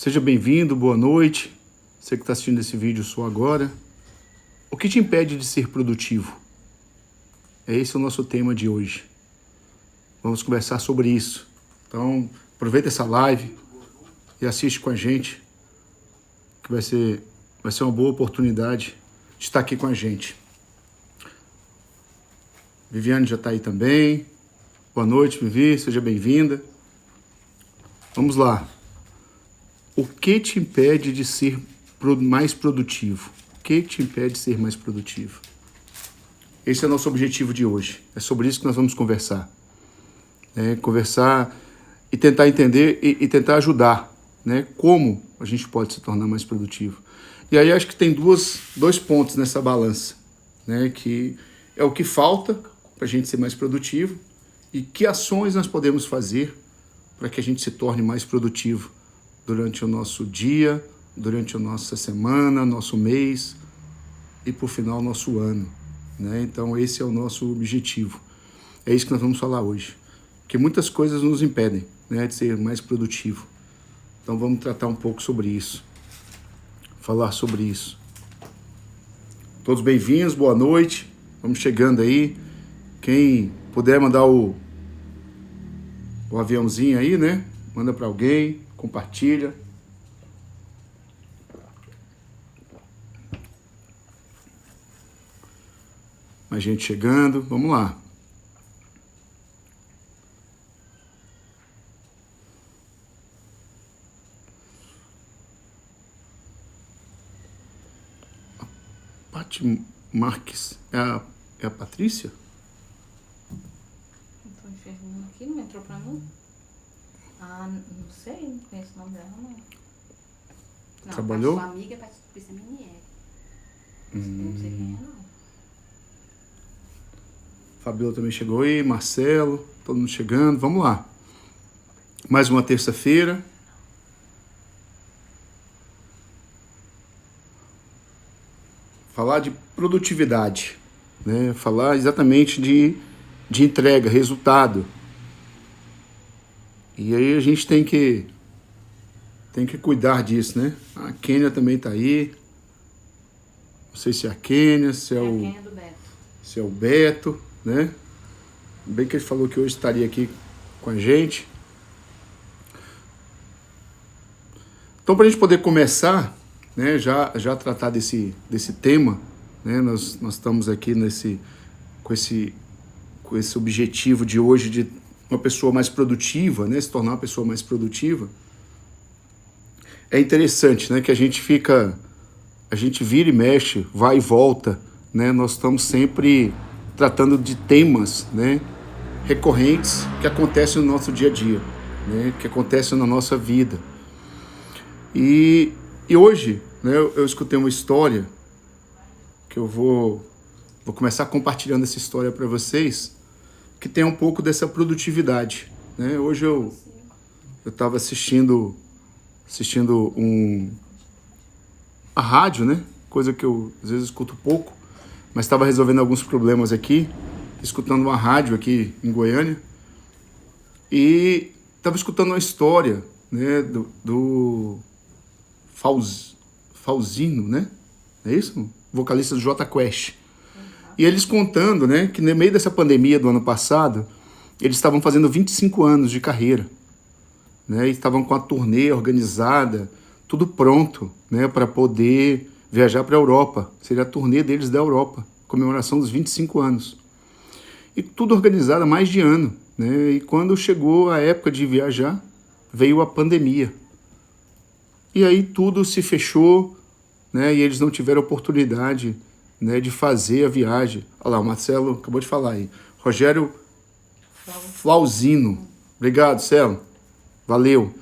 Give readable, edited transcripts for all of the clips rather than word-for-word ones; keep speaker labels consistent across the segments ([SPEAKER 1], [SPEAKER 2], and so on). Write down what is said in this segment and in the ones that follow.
[SPEAKER 1] Seja bem-vindo, boa noite. Você que está assistindo esse vídeo só agora. O que te impede de ser produtivo? Esse é o nosso tema de hoje. Vamos conversar sobre isso. Então, aproveita essa live e assiste com a gente, que vai ser uma boa oportunidade de estar aqui com a gente. Viviane já está aí também. Boa noite, Vivi, seja bem-vinda. Vamos lá. O que te impede de ser mais produtivo? O que te impede de ser mais produtivo? Esse é o nosso objetivo de hoje. É sobre isso que nós vamos conversar. Conversar e tentar entender e tentar ajudar, como a gente pode se tornar mais produtivo. E aí acho que tem dois pontos nessa balança, que é o que falta para a gente ser mais produtivo e que ações nós podemos fazer para que a gente se torne mais produtivo durante o nosso dia, durante a nossa semana, nosso mês e, por final, nosso ano. Então, esse é o nosso objetivo. É isso que nós vamos falar hoje. Porque muitas coisas nos impedem de ser mais produtivo. Então, vamos tratar um pouco sobre isso. Falar sobre isso. Todos bem-vindos, boa noite. Vamos chegando aí. Quem puder mandar o aviãozinho aí, manda para alguém, compartilha. Mais gente chegando, vamos lá. Paty Marques, é a Patrícia?
[SPEAKER 2] Estou enxergando aqui, não entrou pra mim? Ah, não sei, não conheço o nome dela, não. Não,
[SPEAKER 1] Trabalhou?
[SPEAKER 2] A sua amiga é Patrícia Minier. Não sei quem é, não.
[SPEAKER 1] Fabiola também chegou aí, Marcelo, todo mundo chegando, vamos lá. Mais uma terça-feira. Falar de produtividade, falar exatamente de entrega, resultado. E aí a gente tem que cuidar disso, A Kênia também está aí. Não sei se é a Kênia, se é
[SPEAKER 2] A
[SPEAKER 1] o...
[SPEAKER 2] Kênia do Beto.
[SPEAKER 1] Se é o Beto, Bem que ele falou que hoje estaria aqui com a gente. Então, para a gente poder começar, já tratar desse tema, nós estamos aqui com esse objetivo de hoje de uma pessoa mais produtiva, se tornar uma pessoa mais produtiva. É interessante, que a gente vira e mexe, vai e volta, Nós estamos sempre tratando de temas, recorrentes que acontecem no nosso dia a dia, que acontecem na nossa vida. E hoje, eu escutei uma história que eu vou começar compartilhando essa história para vocês, que tem um pouco dessa produtividade, Hoje eu estava assistindo a rádio, coisa que eu às vezes escuto pouco, mas estava resolvendo alguns problemas aqui, escutando uma rádio aqui em Goiânia, e estava escutando uma história, do Flauzino, é isso? Vocalista do Jota Quest. E eles contando, que no meio dessa pandemia do ano passado, eles estavam fazendo 25 anos de carreira, e estavam com a turnê organizada, tudo pronto, para poder viajar para a Europa. Seria a turnê deles da Europa, comemoração dos 25 anos. E tudo organizado há mais de ano, E quando chegou a época de viajar, veio a pandemia. E aí tudo se fechou, e eles não tiveram oportunidade, de fazer a viagem. Olha lá, o Marcelo acabou de falar aí. Rogério Flauzino. Obrigado, Celo. Valeu.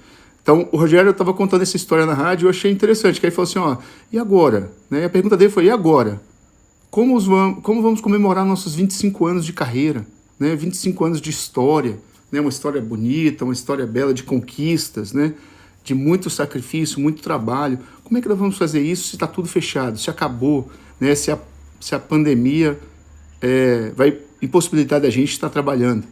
[SPEAKER 1] Então, o Rogério estava contando essa história na rádio e eu achei interessante, que aí falou assim, e agora? A pergunta dele foi, e agora? Como vamos comemorar nossos 25 anos de carreira, 25 anos de história, Uma história bonita, uma história bela de conquistas, De muito sacrifício, muito trabalho. Como é que nós vamos fazer isso se está tudo fechado, se acabou, se a pandemia vai impossibilitar da gente estar trabalhando?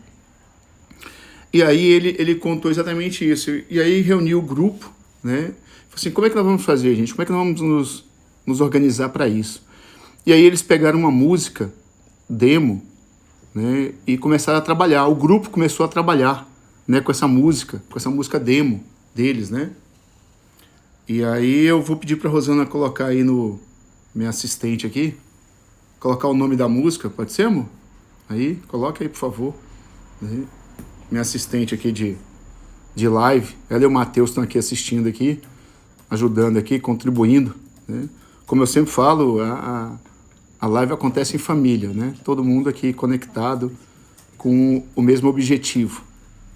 [SPEAKER 1] E aí ele contou exatamente isso. E aí reuniu o grupo, né? Assim, como é que nós vamos fazer, gente? Como é que nós vamos nos organizar para isso? E aí eles pegaram uma música, demo, né? E começaram a trabalhar. O grupo começou a trabalhar, né? Com essa música demo deles, né? E aí eu vou pedir para Rosana colocar aí no... minha assistente aqui, colocar o nome da música, pode ser, amor? Aí, coloca aí, por favor. Aí, minha assistente aqui de live, ela e o Matheus estão aqui assistindo aqui, ajudando aqui, contribuindo, né? Como eu sempre falo, a live acontece em família, né? Todo mundo aqui conectado com o mesmo objetivo,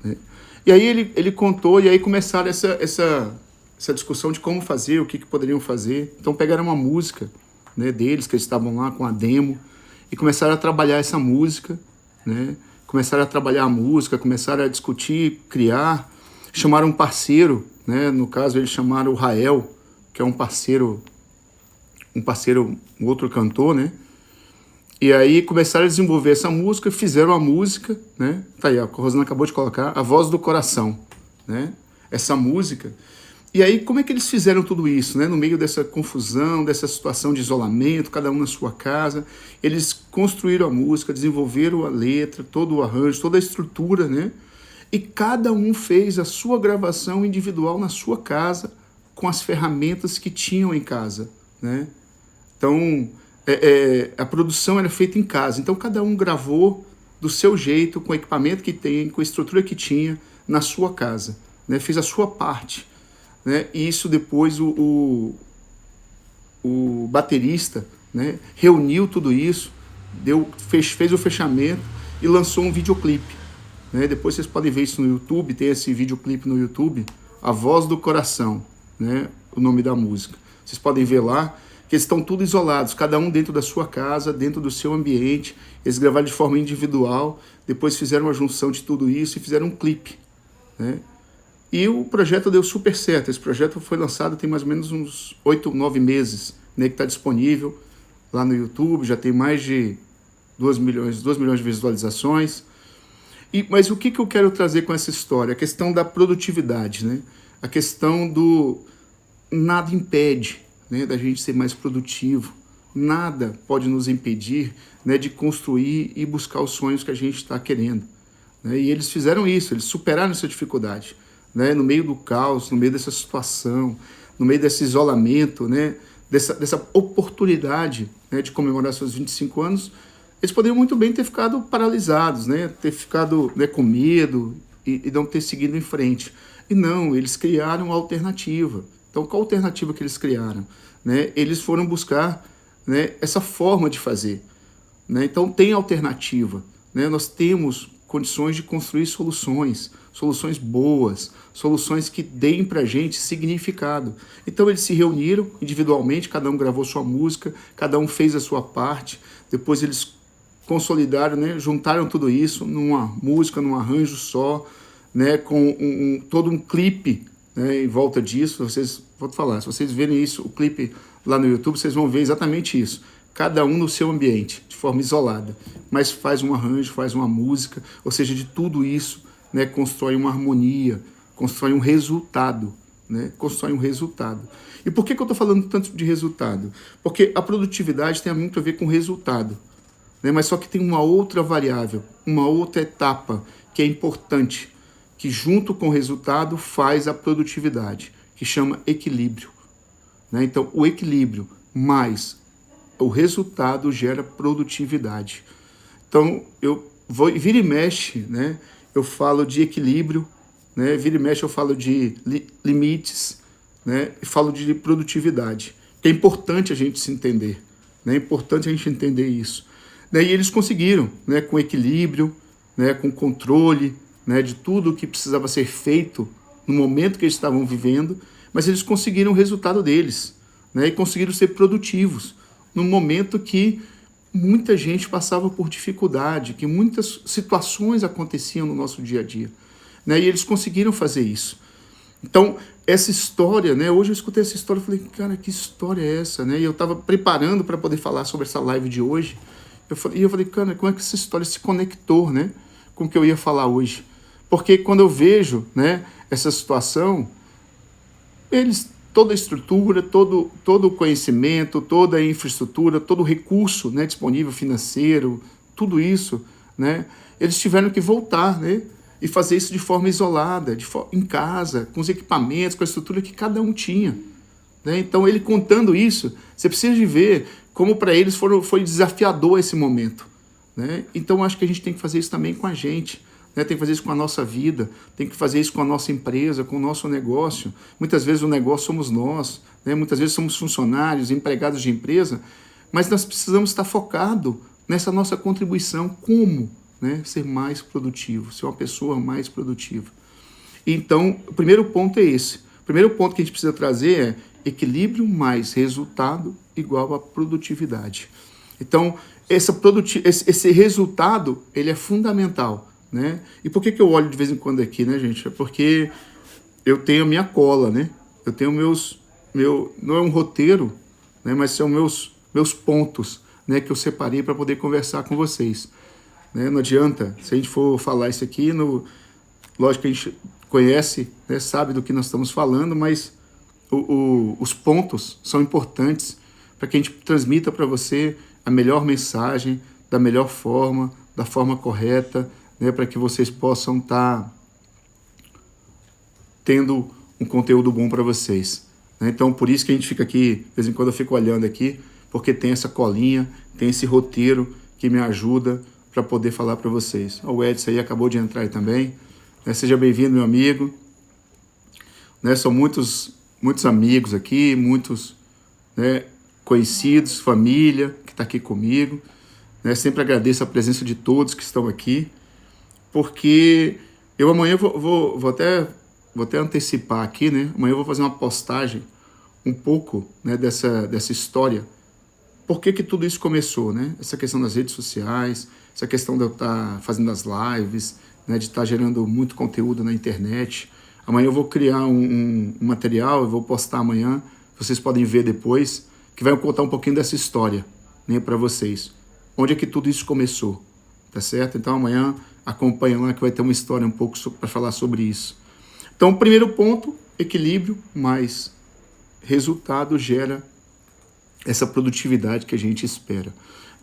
[SPEAKER 1] né? E aí ele contou, e aí começaram essa discussão de como fazer, o que poderiam fazer. Então pegaram uma música, né, deles, que eles estavam lá com a demo, e começaram a trabalhar essa música, né? Começaram a trabalhar a música, começaram a discutir, criar, chamaram um parceiro, né? No caso eles chamaram o Rael, que é um outro cantor, né? E aí começaram a desenvolver essa música, fizeram a música, né? Tá aí, a Rosana acabou de colocar, A Voz do Coração, né? Essa música. E aí, como é que eles fizeram tudo isso, né? No meio dessa confusão, dessa situação de isolamento, cada um na sua casa, eles construíram a música, desenvolveram a letra, todo o arranjo, toda a estrutura, né? E cada um fez a sua gravação individual na sua casa, com as ferramentas que tinham em casa, né? Então, a produção era feita em casa. Então, cada um gravou do seu jeito, com o equipamento que tem, com a estrutura que tinha, na sua casa, né? Fez a sua parte, né? E isso depois o baterista, né, reuniu tudo isso, fez o fechamento e lançou um videoclipe, né? Depois vocês podem ver isso no YouTube, tem esse videoclipe no YouTube, A Voz do Coração, né? O nome da música. Vocês podem ver lá que eles estão tudo isolados, cada um dentro da sua casa, dentro do seu ambiente. Eles gravaram de forma individual, depois fizeram uma junção de tudo isso e fizeram um clipe, né? E o projeto deu super certo. Esse projeto foi lançado tem mais ou menos uns 8, 9 meses, né, que está disponível lá no YouTube, já tem mais de 2 milhões de visualizações. Mas o que eu quero trazer com essa história? A questão da produtividade, né? A questão do nada impede, né, da gente ser mais produtivo. Nada pode nos impedir, né, de construir e buscar os sonhos que a gente está querendo, né? E eles fizeram isso, eles superaram essa dificuldade, né, no meio do caos, no meio dessa situação, no meio desse isolamento, né, dessa oportunidade, né, de comemorar seus 25 anos, eles poderiam muito bem ter ficado paralisados, né, ter ficado, né, com medo e não ter seguido em frente. E não, eles criaram uma alternativa. Então, qual alternativa que eles criaram? Né, eles foram buscar, né, essa forma de fazer, né? Então, tem alternativa, né? Nós temos condições de construir soluções boas, soluções que deem para a gente significado. Então eles se reuniram individualmente, cada um gravou sua música, cada um fez a sua parte, depois eles consolidaram, né, juntaram tudo isso numa música, num arranjo só, né, com todo um clipe, né, em volta disso. Vou te falar, se vocês verem isso, o clipe lá no YouTube, vocês vão ver exatamente isso. Cada um no seu ambiente, de forma isolada, mas faz um arranjo, faz uma música, ou seja, de tudo isso, né, constrói uma harmonia, constrói um resultado, né, constrói um resultado. E por que eu estou falando tanto de resultado? Porque a produtividade tem muito a ver com resultado, né, mas só que tem uma outra variável, uma outra etapa que é importante, que junto com o resultado faz a produtividade, que chama equilíbrio, né? Então, o equilíbrio mais o resultado gera produtividade. Então, vira e mexe, né? Eu falo de equilíbrio, né? Vira e mexe eu falo de limites, né? E falo de produtividade. É importante a gente se entender, né? É importante a gente entender isso. E eles conseguiram, né? Com equilíbrio, né? Com controle, né? De tudo o que precisava ser feito no momento que eles estavam vivendo, mas eles conseguiram o resultado deles, né? E conseguiram ser produtivos num momento que muita gente passava por dificuldade, que muitas situações aconteciam no nosso dia a dia, né? E eles conseguiram fazer isso. Então, essa história, né? Hoje eu escutei essa história e falei, cara, que história é essa, né? E eu estava preparando para poder falar sobre essa live de hoje. Eu falei, cara, como é que essa história se conectou, né, com o que eu ia falar hoje? Porque quando eu vejo, né, essa situação, Eles, toda a estrutura, todo o conhecimento, toda a infraestrutura, todo o recurso, né, disponível financeiro, tudo isso, né, eles tiveram que voltar, né, e fazer isso de forma isolada, em casa, com os equipamentos, com a estrutura que cada um tinha. Né? Então, ele contando isso, você precisa de ver como para eles foi desafiador esse momento. Né? Então, acho que a gente tem que fazer isso também com a gente. Né? Tem que fazer isso com a nossa vida, tem que fazer isso com a nossa empresa, com o nosso negócio. Muitas vezes o negócio somos nós, né? Muitas vezes somos funcionários, empregados de empresa, mas nós precisamos estar focados nessa nossa contribuição. Como? Né? Ser mais produtivo, ser uma pessoa mais produtiva. Então, o primeiro ponto é esse. O primeiro ponto que a gente precisa trazer é equilíbrio mais resultado igual a produtividade. Então, esse resultado, ele é fundamental. Né? E por que eu olho de vez em quando aqui, né, gente? É porque eu tenho a minha cola, né? Eu tenho não é um roteiro, né, mas são meus pontos, né, que eu separei para poder conversar com vocês. Né? Não adianta, se a gente for falar isso aqui, lógico que a gente conhece, né, sabe do que nós estamos falando, mas os pontos são importantes para que a gente transmita para você a melhor mensagem, da melhor forma, da forma correta, né, para que vocês possam estar tendo um conteúdo bom para vocês. Né? Então, por isso que a gente fica aqui, de vez em quando eu fico olhando aqui, porque tem essa colinha, tem esse roteiro que me ajuda para poder falar para vocês. O Edson aí acabou de entrar aí também. Né? Seja bem-vindo, meu amigo. Né? São muitos amigos aqui, muitos, né, conhecidos, família que está aqui comigo. Né? Sempre agradeço a presença de todos que estão aqui, porque eu amanhã vou até antecipar aqui, né? Amanhã eu vou fazer uma postagem um pouco, né, dessa história. Por que tudo isso começou, né? Essa questão das redes sociais, essa questão de eu estar fazendo as lives, né, de estar gerando muito conteúdo na internet. Amanhã eu vou criar um material, eu vou postar amanhã, vocês podem ver depois, que vai contar um pouquinho dessa história, né, para vocês. Onde é que tudo isso começou, tá certo? Então amanhã acompanha lá que vai ter uma história um pouco para falar sobre isso. Então, o primeiro ponto, equilíbrio mais resultado gera essa produtividade que a gente espera.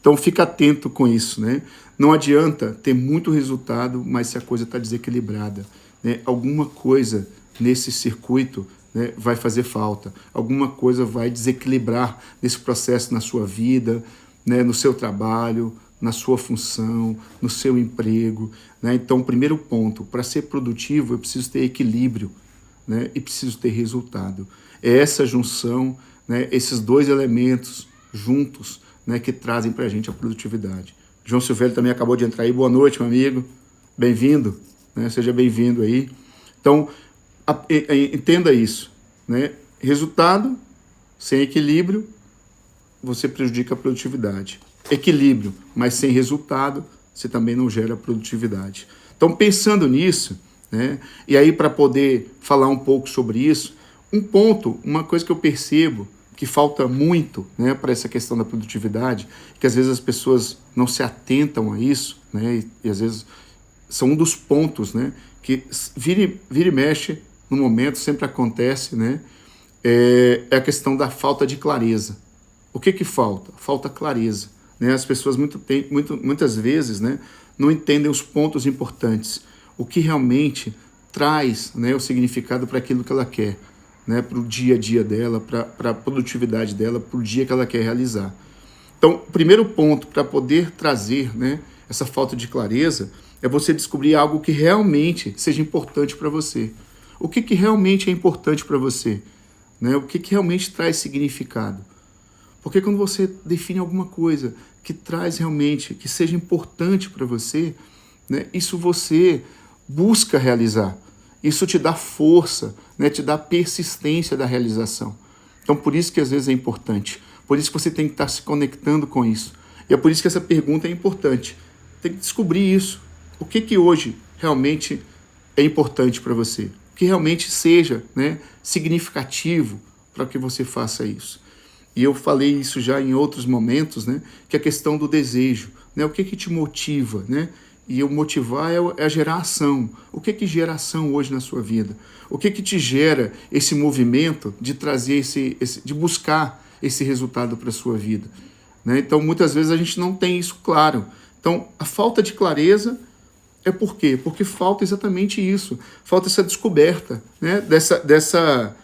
[SPEAKER 1] Então, fica atento com isso, né? Não adianta ter muito resultado, mas se a coisa está desequilibrada, né? Alguma coisa nesse circuito, né, vai fazer falta. Alguma coisa vai desequilibrar nesse processo na sua vida, né, no seu trabalho, na sua função, no seu emprego. Né? Então, primeiro ponto, para ser produtivo, eu preciso ter equilíbrio, né, e preciso ter resultado. É essa junção, né, esses dois elementos juntos, né, que trazem para a gente a produtividade. João Silvério também acabou de entrar aí. Boa noite, meu amigo. Bem-vindo. Né? Seja bem-vindo aí. Então, entenda isso. Né? Resultado, sem equilíbrio, você prejudica a produtividade. Equilíbrio, mas sem resultado, você também não gera produtividade. Então, pensando nisso, né, e aí para poder falar um pouco sobre isso, uma coisa que eu percebo que falta muito, né, para essa questão da produtividade, que às vezes as pessoas não se atentam a isso, né, e às vezes são um dos pontos, né, que vira e mexe no momento, sempre acontece, né, é a questão da falta de clareza. O que falta? Falta clareza. Né? As pessoas muitas vezes, né, não entendem os pontos importantes, o que realmente traz, né, o significado para aquilo que ela quer, né, para o dia a dia dela, para a produtividade dela, para o dia que ela quer realizar. Então, o primeiro ponto para poder trazer, né, essa falta de clareza é você descobrir algo que realmente seja importante para você. O que realmente é importante para você? Né? O que realmente traz significado? Porque quando você define alguma coisa que traz realmente, que seja importante para você, né, isso você busca realizar. Isso te dá força, né, te dá persistência da realização. Então, por isso que às vezes é importante. Por isso que você tem que estar se conectando com isso. E é por isso que essa pergunta é importante. Tem que descobrir isso. O que hoje realmente é importante para você? O que realmente seja, né, significativo para que você faça isso. E eu falei isso já em outros momentos, né? Que é a questão do desejo, né? O que te motiva, né? E o motivar é gerar ação. O que gera ação hoje na sua vida? O que te gera esse movimento de trazer de buscar esse resultado para a sua vida? Né? Então, muitas vezes a gente não tem isso claro. Então, a falta de clareza é por quê? Porque falta exatamente isso. Falta essa descoberta, né? Dessa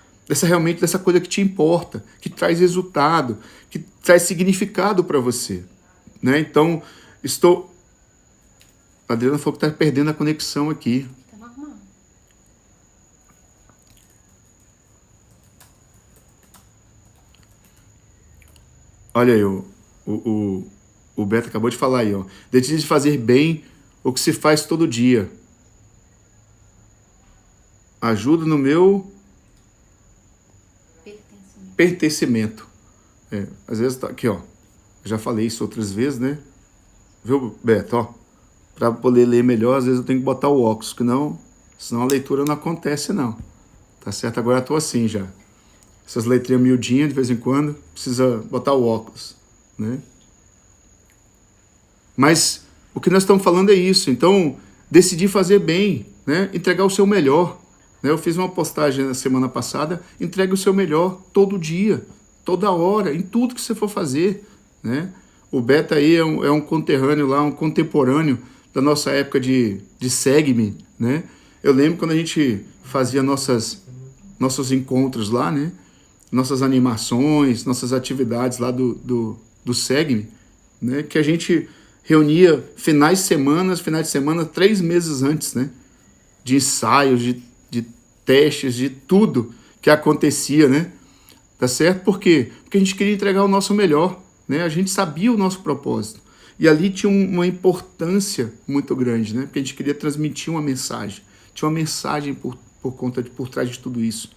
[SPEAKER 1] coisa que te importa, que traz resultado, que traz significado para você. Né? Então, a Adriana falou que está perdendo a conexão aqui.
[SPEAKER 2] Tá normal.
[SPEAKER 1] Olha aí, o Beto acabou de falar aí, ó. Decide fazer bem o que se faz todo dia. Ajuda no meu pertencimento. Às vezes tá aqui, ó. Já falei isso outras vezes, né? Viu, Beto, ó? Para poder ler melhor, às vezes eu tenho que botar o óculos, senão a leitura não acontece, não. Tá certo? Agora eu tô assim já. Essas letrinhas miudinhas, de vez em quando, precisa botar o óculos, né? Mas o que nós estamos falando é isso. Então, decidir fazer bem, né? Entregar o seu melhor. Né? Eu fiz uma postagem na semana passada, entregue o seu melhor todo dia, toda hora, em tudo que você for fazer, né? O Beto aí é um conterrâneo lá, um contemporâneo da nossa época de Segue-me, né? Eu lembro quando a gente fazia nossos encontros lá, né? Nossas animações, nossas atividades lá do Segue-me, né? Que a gente reunia finais de semana 3 meses antes, né? De ensaios, de testes, de tudo que acontecia, né? Tá certo? Por quê? Porque a gente queria entregar o nosso melhor, né? A gente sabia o nosso propósito. E ali tinha uma importância muito grande, né? Porque a gente queria transmitir uma mensagem. Tinha uma mensagem por trás de tudo isso,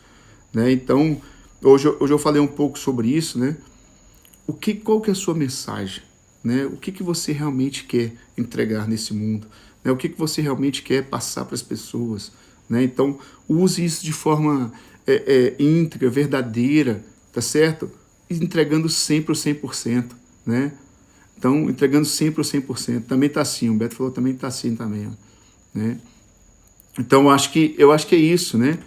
[SPEAKER 1] né? Então, hoje eu falei um pouco sobre isso, né? Qual que é a sua mensagem? Né? O que você realmente quer entregar nesse mundo? Né? O que você realmente quer passar para as pessoas? Né? Então, use isso de forma íntegra, verdadeira, tá certo? E entregando sempre o 100%, né? Então, entregando sempre o 100%. Também tá assim, o Beto falou também tá assim também, ó, né? Então, eu acho que é isso, né?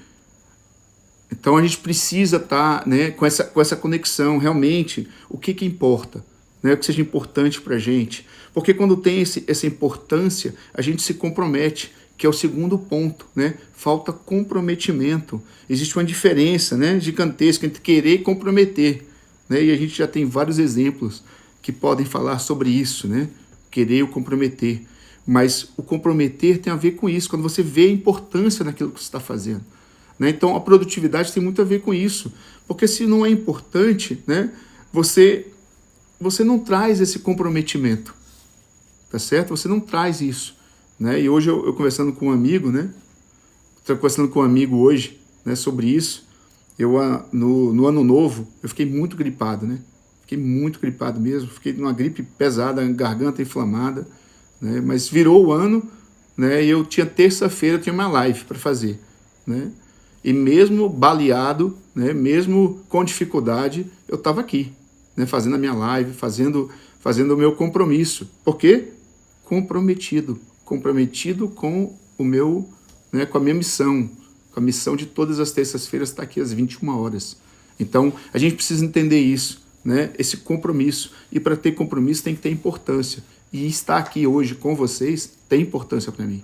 [SPEAKER 1] Então, a gente precisa estar, né, com essa conexão, realmente, o que importa, né? O que seja importante para a gente. Porque quando tem essa importância, a gente se compromete, que é o segundo ponto, né? Falta comprometimento. Existe uma diferença, né, gigantesca entre querer e comprometer, né? E a gente já tem vários exemplos que podem falar sobre isso, né? Querer ou comprometer. Mas o comprometer tem a ver com isso, quando você vê a importância naquilo que você está fazendo. Né? Então, a produtividade tem muito a ver com isso. Porque se não é importante, né, você não traz esse comprometimento. Tá certo? Você não traz isso. Né? E hoje eu conversando com um amigo, né? Estou conversando com um amigo hoje, né, sobre isso. No ano novo, eu fiquei muito gripado, né? Fiquei muito gripado mesmo. Fiquei numa gripe pesada, garganta inflamada. Né? Mas virou o ano, né? E eu tinha terça-feira, eu tinha uma live para fazer. Né? E mesmo baleado, né? Mesmo com dificuldade, eu estava aqui, né? Fazendo a minha live, fazendo o meu compromisso. Por quê? Comprometido com o meu, né, com a minha missão, com a missão de todas as terças-feiras estar aqui às 21 horas. Então, a gente precisa entender isso, né, esse compromisso. E para ter compromisso tem que ter importância. E estar aqui hoje com vocês tem importância para mim,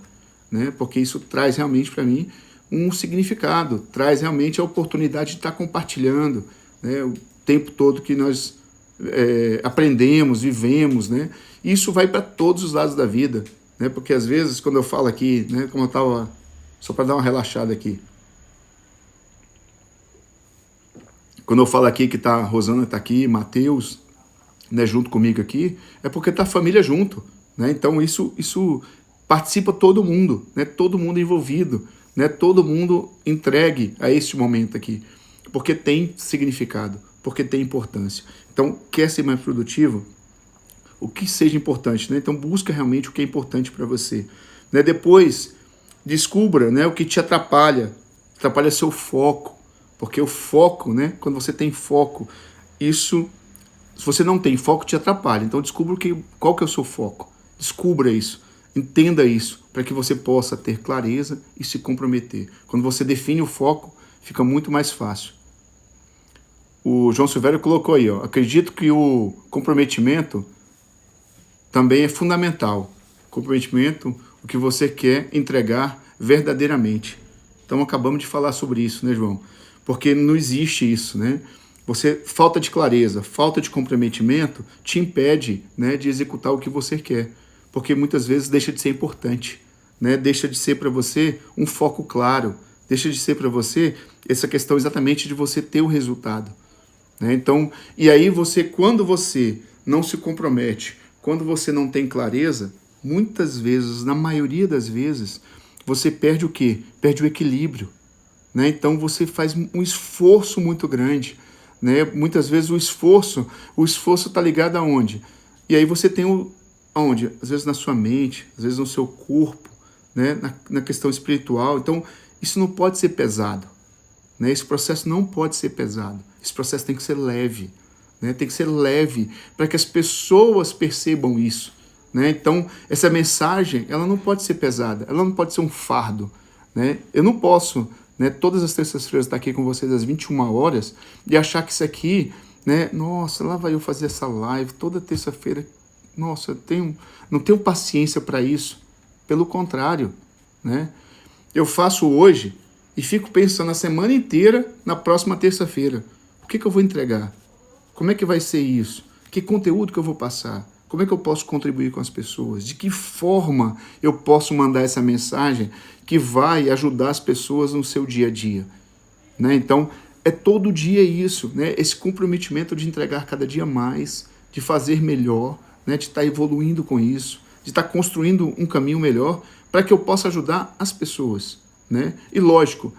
[SPEAKER 1] né, porque isso traz realmente para mim um significado, traz realmente a oportunidade de estar compartilhando, né, o tempo todo que nós aprendemos, vivemos, né? Isso vai para todos os lados da vida, né? Porque às vezes quando eu falo aqui, né, como eu estava, só para dar uma relaxada aqui, quando eu falo aqui que a Rosana está aqui, Mateus, né, junto comigo aqui, é porque está a família junto, né? Então isso participa todo mundo, né? Todo mundo envolvido, né? Todo mundo entregue a este momento aqui, porque tem significado, porque tem importância. Então, quer ser mais produtivo? O que seja importante, né? Então, busca realmente o que é importante para você. Né? Depois, descubra, né, o que te atrapalha seu foco, porque o foco, né, quando você tem foco, isso, se você não tem foco, te atrapalha. Então, descubra qual que é o seu foco. Descubra isso. Entenda isso, para que você possa ter clareza e se comprometer. Quando você define o foco, fica muito mais fácil. O João Silvério colocou aí, ó, acredito que o comprometimento também é fundamental. Comprometimento, o que você quer entregar verdadeiramente. Então acabamos de falar sobre isso, né, João? Porque não existe isso, né? Falta de clareza, falta de comprometimento te impede, né, de executar o que você quer. Porque muitas vezes deixa de ser importante, né? Deixa de ser para você um foco claro, deixa de ser para você essa questão exatamente de você ter o resultado, né? Então, e aí quando você não se compromete, quando você não tem clareza, muitas vezes, na maioria das vezes, você perde o quê? Perde o equilíbrio, né? Então você faz um esforço muito grande, né? Muitas vezes o esforço está ligado aonde? E aí você tem aonde? Às vezes na sua mente, às vezes no seu corpo, né? Na questão espiritual. Então isso não pode ser pesado, né? Esse processo não pode ser pesado. Esse processo tem que ser leve, né? Tem que ser leve para que as pessoas percebam isso, né? Então essa mensagem ela não pode ser pesada, ela não pode ser um fardo, né? Eu não posso, né, todas as terças-feiras estar aqui com vocês às 21 horas e achar que isso aqui, né, nossa, lá vai eu fazer essa live toda terça-feira. Nossa, não tenho paciência para isso. Pelo contrário, né? Eu faço hoje e fico pensando a semana inteira na próxima terça-feira. O que eu vou entregar? Como é que vai ser isso? Que conteúdo que eu vou passar? Como é que eu posso contribuir com as pessoas? De que forma eu posso mandar essa mensagem que vai ajudar as pessoas no seu dia a dia, né? Então, é todo dia isso, né? Esse comprometimento de entregar cada dia mais, de fazer melhor, né? De estar evoluindo com isso, de estar construindo um caminho melhor para que eu possa ajudar as pessoas, né? E lógico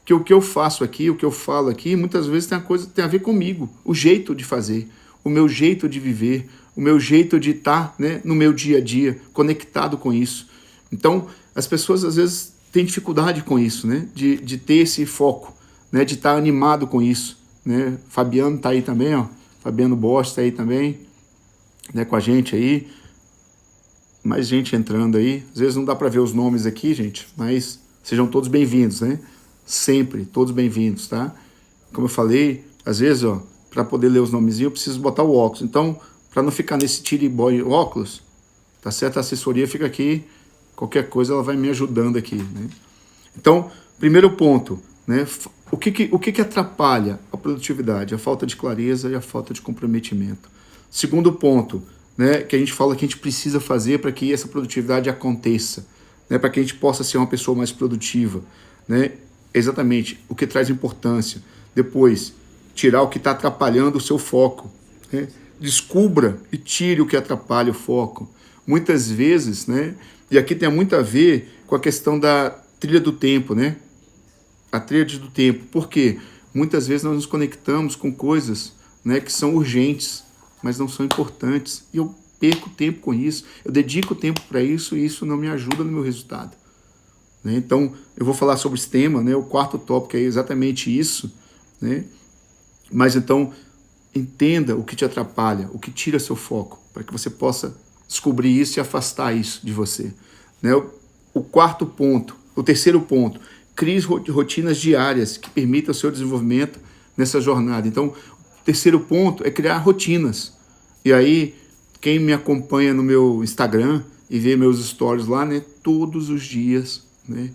[SPEAKER 1] que o que eu faço aqui, o que eu falo aqui, muitas vezes tem a ver comigo, o jeito de fazer, o meu jeito de viver, o meu jeito de estar, né, no meu dia a dia, conectado com isso. Então, as pessoas às vezes têm dificuldade com isso, né, de ter esse foco, né, de estar animado com isso, né. Fabiano está aí também, ó, Fabiano Bosch está aí também, né, com a gente aí, mais gente entrando aí. Às vezes não dá para ver os nomes aqui, gente, mas sejam todos bem-vindos, né, sempre, todos bem-vindos, tá? Como eu falei, às vezes, ó, para poder ler os nomezinhos eu preciso botar o óculos, então, para não ficar nesse tire boy óculos, tá certo? A assessoria fica aqui, qualquer coisa ela vai me ajudando aqui, né? Então, primeiro ponto, né? O que atrapalha a produtividade? A falta de clareza e a falta de comprometimento. Segundo ponto, né, que a gente fala que a gente precisa fazer para que essa produtividade aconteça, né, para que a gente possa ser uma pessoa mais produtiva, né? Exatamente, o que traz importância. Depois, tirar o que está atrapalhando o seu foco, né? Descubra e tire o que atrapalha o foco. Muitas vezes, né? E aqui tem muito a ver com a questão da trilha do tempo, né? A trilha do tempo. Por quê? Muitas vezes nós nos conectamos com coisas, né, que são urgentes, mas não são importantes. E eu perco tempo com isso. Eu dedico tempo para isso e isso não me ajuda no meu resultado, né? Então, eu vou falar sobre esse tema, né? O quarto tópico é exatamente isso, né? Mas então, entenda o que te atrapalha, o que tira seu foco, para que você possa descobrir isso e afastar isso de você, né? O quarto ponto, o terceiro ponto, crie rotinas diárias que permitam o seu desenvolvimento nessa jornada. Então, o terceiro ponto é criar rotinas. E aí, quem me acompanha no meu Instagram e vê meus stories lá, né? Todos os dias, né?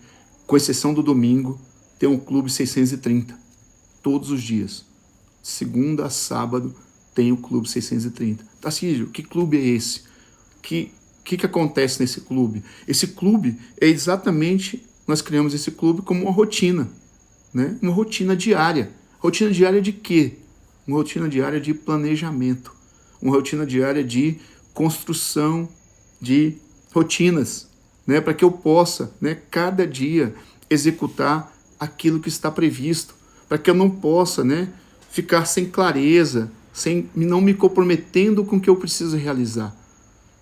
[SPEAKER 1] Com exceção do domingo, tem um Clube 630. Todos os dias. Segunda a sábado tem o Clube 630. Tarcísio, que clube é esse? Que acontece nesse clube? Esse clube é exatamente, nós criamos esse clube como uma rotina, né? Uma rotina diária. Rotina diária de quê? Uma rotina diária de planejamento. Uma rotina diária de construção de rotinas, né? Para que eu possa, né, cada dia executar aquilo que está previsto. Para que eu não possa, né, ficar sem clareza, não me comprometendo com o que eu preciso realizar.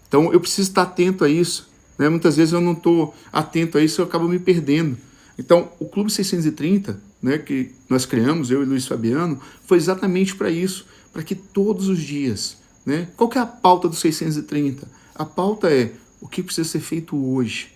[SPEAKER 1] Então, eu preciso estar atento a isso, né? Muitas vezes eu não estou atento a isso, eu acabo me perdendo. Então, o Clube 630, né, que nós criamos, eu e Luiz Fabiano, foi exatamente para isso, para que todos os dias, né? Qual que é a pauta do 630? A pauta é o que precisa ser feito hoje.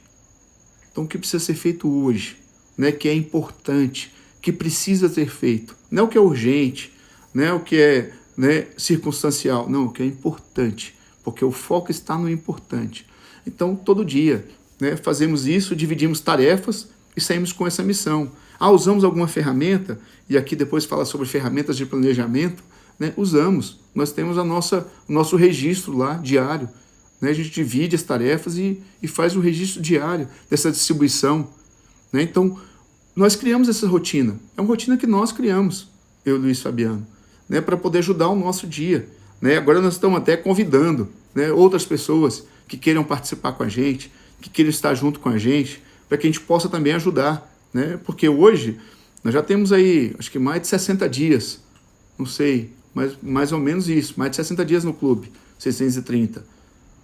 [SPEAKER 1] Então, o que precisa ser feito hoje, né, que é importante, que precisa ser feito. Não é o que é urgente, não é o que é, né, circunstancial. Não, o que é importante, porque o foco está no importante. Então, todo dia, né, fazemos isso, dividimos tarefas e saímos com essa missão. Usamos alguma ferramenta, e aqui depois fala sobre ferramentas de planejamento, né, usamos. Nós temos o nosso registro lá, diário. Né, a gente divide as tarefas e faz o registro diário dessa distribuição. Né? Então, nós criamos essa rotina. É uma rotina que nós criamos, eu e o Luiz Fabiano, né, para poder ajudar o nosso dia. Né? Agora nós estamos até convidando, né, outras pessoas que queiram participar com a gente, que queiram estar junto com a gente, para que a gente possa também ajudar. Né? Porque hoje nós já temos aí, acho que mais de 60 dias, não sei, mas mais ou menos isso, mais de 60 dias no clube, 630.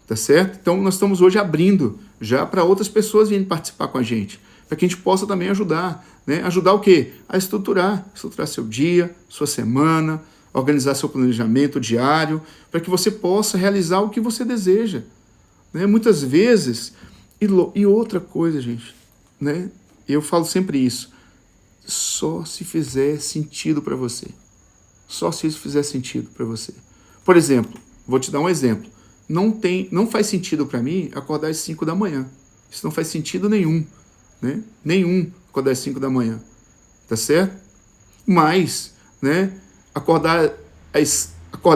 [SPEAKER 1] Tá certo? Então nós estamos hoje abrindo já para outras pessoas virem participar com a gente, para que a gente possa também ajudar. Né? Ajudar o quê? A estruturar seu dia, sua semana, organizar seu planejamento diário, para que você possa realizar o que você deseja. Né? Muitas vezes, e outra coisa, gente, né? Eu falo sempre isso, só se fizer sentido para você. Só se isso fizer sentido para você. Por exemplo, vou te dar um exemplo. Não faz sentido para mim acordar às 5 da manhã. Isso não faz sentido nenhum. Né? Nenhum acordar às 5 da manhã. Tá certo? Mas, né, acordar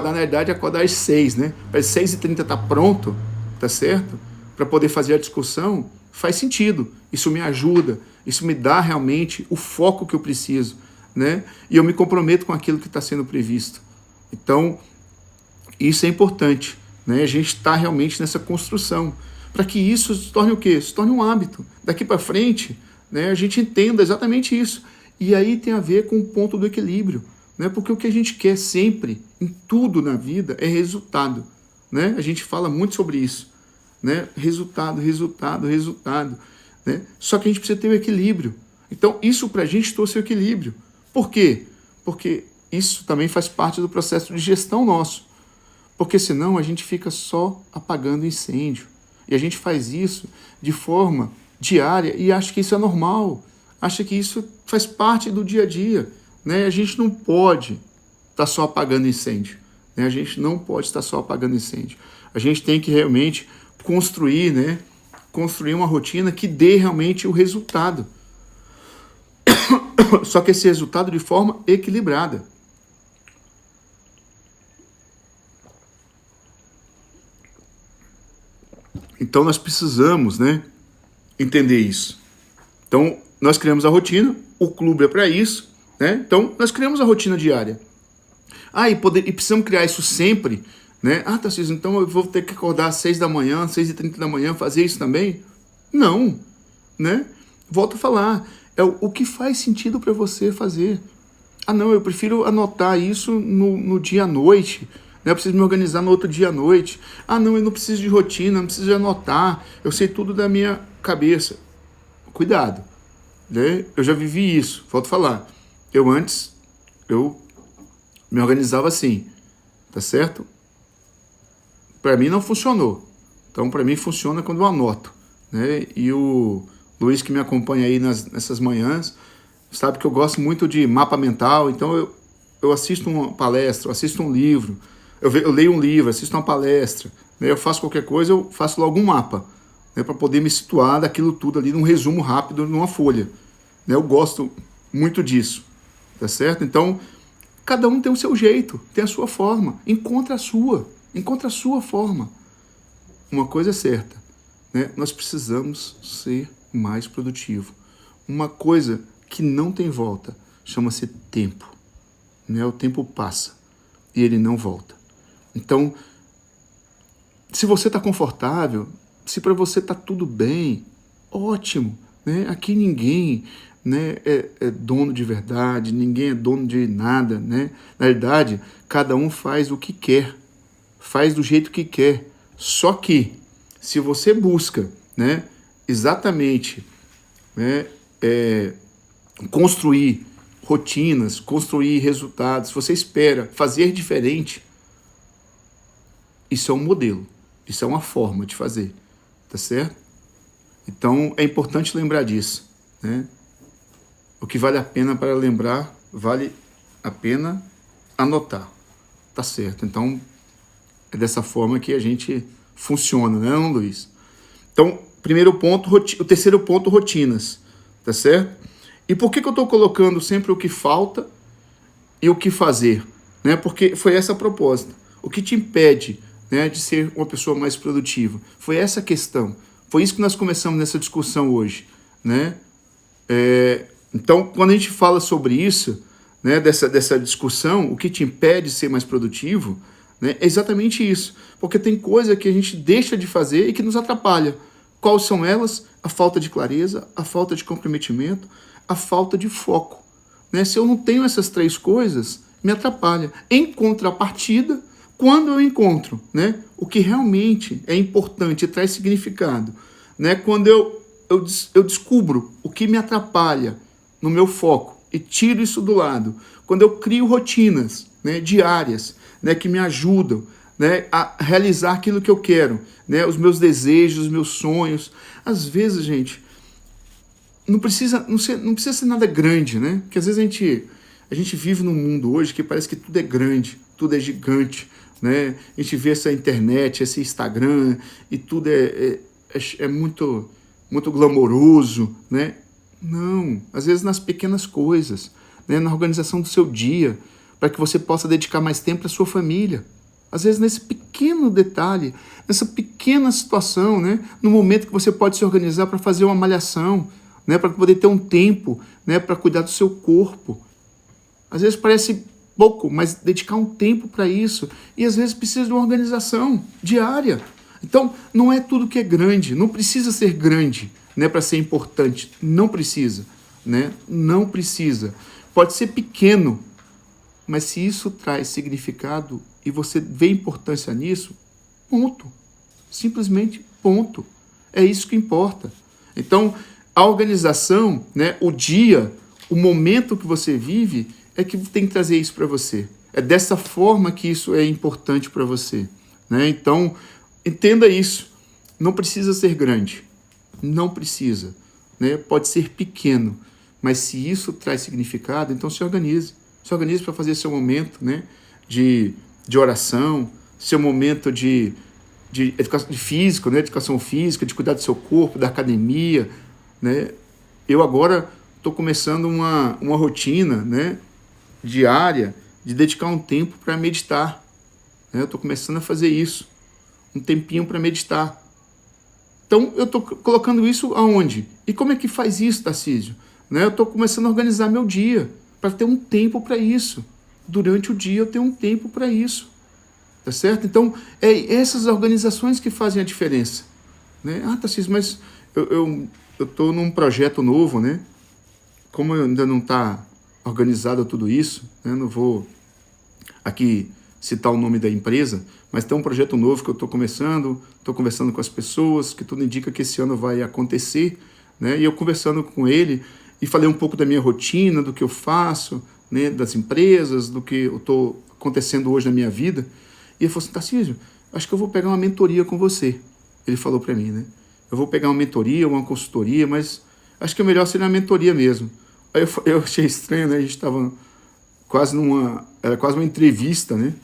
[SPEAKER 1] na verdade, acordar às 6, né? Para as 6h30 estar pronto, tá certo? Para poder fazer a discussão, faz sentido. Isso me ajuda. Isso me dá realmente o foco que eu preciso. Né? E eu me comprometo com aquilo que está sendo previsto. Então, isso é importante. Né? A gente está realmente nessa construção, para que isso se torne o quê? Se torne um hábito. Daqui para frente, né, a gente entenda exatamente isso. E aí tem a ver com o ponto do equilíbrio. Né? Porque o que a gente quer sempre, em tudo na vida, é resultado. Né? A gente fala muito sobre isso. Né? Resultado. Né? Só que a gente precisa ter o equilíbrio. Então, isso para a gente trouxe o equilíbrio. Por quê? Porque isso também faz parte do processo de gestão nosso. Porque senão a gente fica só apagando incêndio. E a gente faz isso de forma diária e acha que isso é normal. Acha que isso faz parte do dia a dia. Né? A gente não pode estar só apagando incêndio. Né? A gente não pode estar só apagando incêndio. A gente tem que realmente construir, né? Construir uma rotina que dê realmente o resultado. Só que esse resultado de forma equilibrada. Então nós precisamos, né, entender isso. Então nós criamos a rotina, o clube é para isso, né? Então nós criamos a rotina diária. E precisamos criar isso sempre, né? Tarcísio, então eu vou ter que acordar às 6 da manhã, 6h30 da manhã, fazer isso também? Não, né? Volto a falar, é o que faz sentido para você fazer. Não, eu prefiro anotar isso no dia à noite. Eu preciso me organizar no outro dia à noite. Não, eu não preciso de rotina, não preciso de anotar. Eu sei tudo da minha cabeça. Cuidado. Né? Eu já vivi isso. Volto a falar. Antes, eu me organizava assim. Tá certo? Para mim não funcionou. Então, para mim funciona quando eu anoto. Né? E o Luiz, que me acompanha aí nessas manhãs, sabe que eu gosto muito de mapa mental. Então, eu assisto uma palestra, eu assisto um livro. Eu leio um livro, assisto uma palestra, né? Eu faço qualquer coisa, eu faço logo um mapa, né? Para poder me situar daquilo tudo ali num resumo rápido numa folha. Né? Eu gosto muito disso, tá certo? Então, cada um tem o seu jeito, tem a sua forma. Encontra a sua forma. Uma coisa é certa, né? Nós precisamos ser mais produtivo. Uma coisa que não tem volta chama-se tempo. Né? O tempo passa e ele não volta. Então, se você está confortável, se para você está tudo bem, ótimo. Né? Aqui ninguém, né, é dono de verdade, ninguém é dono de nada. Né? Na verdade, cada um faz o que quer, faz do jeito que quer. Só que, se você busca, né, exatamente, né, construir rotinas, construir resultados, você espera fazer diferente, isso é um modelo, isso é uma forma de fazer. tá certo? Então, é importante lembrar disso, né? O que vale a pena para lembrar, vale a pena anotar, tá certo? Então, é dessa forma que a gente funciona, né, não, Luiz? Então, primeiro ponto, o terceiro ponto, rotinas, tá certo? E por que eu estou colocando sempre o que falta e o que fazer? Né? Porque foi essa a proposta. O que te impede, né, de ser uma pessoa mais produtiva? Foi essa a questão. Foi isso que nós começamos nessa discussão hoje, né? Então, quando a gente fala sobre isso, né, dessa discussão, o que te impede de ser mais produtivo, né, é exatamente isso. Porque tem coisa que a gente deixa de fazer e que nos atrapalha. Quais são elas? A falta de clareza, a falta de comprometimento, a falta de foco. Né? Se eu não tenho essas três coisas, me atrapalha. Em contrapartida, quando eu encontro, né, o que realmente é importante e traz significado, né, quando eu descubro o que me atrapalha no meu foco e tiro isso do lado, quando eu crio rotinas, né, diárias, né, que me ajudam, né, a realizar aquilo que eu quero, né, os meus desejos, os meus sonhos. Às vezes, gente, não precisa ser nada grande, né? Porque às vezes a gente vive num mundo hoje que parece que tudo é grande, tudo é gigante, né? A gente vê essa internet, esse Instagram e tudo é muito, muito glamouroso, né? Não, às vezes nas pequenas coisas, né? Na organização do seu dia, para que você possa dedicar mais tempo à sua família. Às vezes nesse pequeno detalhe, nessa pequena situação, né? No momento que você pode se organizar para fazer uma malhação, né? Para poder ter um tempo, né? Para cuidar do seu corpo. Às vezes parece pouco, mas dedicar um tempo para isso. E às vezes precisa de uma organização diária. Então, não é tudo que é grande, não precisa ser grande, né, para ser importante. Não precisa, né? Não precisa. Pode ser pequeno, mas se isso traz significado e você vê importância nisso, ponto. Simplesmente ponto. É isso que importa. Então, a organização, né, o dia, o momento que você vive, é que tem que trazer isso para você. É dessa forma que isso é importante para você, né? Então, entenda isso. Não precisa ser grande. Não precisa, né? Pode ser pequeno. Mas se isso traz significado, então se organize. Se organize para fazer seu momento, né, de oração, seu momento de educação físico, né, educação física, de cuidar do seu corpo, da academia, né? Eu agora estou começando uma rotina, né, diária de dedicar um tempo para meditar. Né? Eu estou começando a fazer isso, um tempinho para meditar. Então, eu estou colocando isso aonde? E como é que faz isso, Tarcísio? Né? Eu estou começando a organizar meu dia para ter um tempo para isso. Durante o dia eu tenho um tempo para isso. Tá certo? Então, é essas organizações que fazem a diferença. Né? Ah, Tarcísio, mas eu estou num projeto novo, né? Como ainda não está organizado tudo isso, né? Não vou aqui citar o nome da empresa, mas tem um projeto novo que eu estou conversando com as pessoas, que tudo indica que esse ano vai acontecer, né? E eu conversando com ele e falei um pouco da minha rotina, do que eu faço, né? Das empresas, do que eu estou acontecendo hoje na minha vida. E ele falou assim, Tarcísio, acho que eu vou pegar uma mentoria com você. Ele falou para mim, né? Eu vou pegar uma mentoria, uma consultoria, mas acho que é melhor ser uma mentoria mesmo. Aí eu achei estranho, né? A gente estava era quase uma entrevista, né?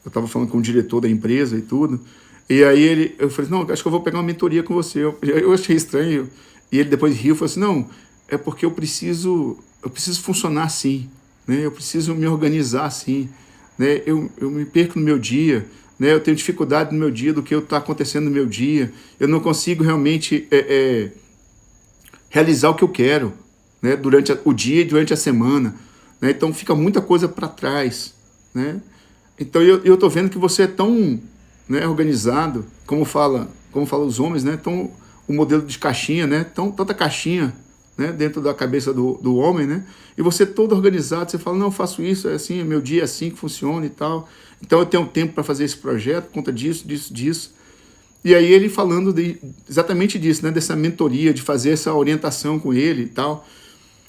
[SPEAKER 1] Eu estava falando com o diretor da empresa e tudo. E aí eu falei, não, acho que eu vou pegar uma mentoria com você. Eu achei estranho. E ele depois riu e falou assim, não, é porque eu preciso funcionar assim, né? Eu preciso me organizar assim, né? Eu me perco no meu dia, né? Eu tenho dificuldade no meu dia do que está acontecendo no meu dia. Eu não consigo realmente realizar o que eu quero, né? Durante o dia e durante a semana, né? Então fica muita coisa para trás, né? Então eu estou vendo que você é tão, né, organizado, como fala os homens, né? Então o modelo de caixinha, né? Tanta caixinha, né, dentro da cabeça do homem, né? E você todo organizado, você fala, não, eu faço isso, é assim, meu dia é assim que funciona e tal. Então eu tenho tempo para fazer esse projeto, por conta disso. E aí ele falando exatamente disso, né? Dessa mentoria, de fazer essa orientação com ele e tal.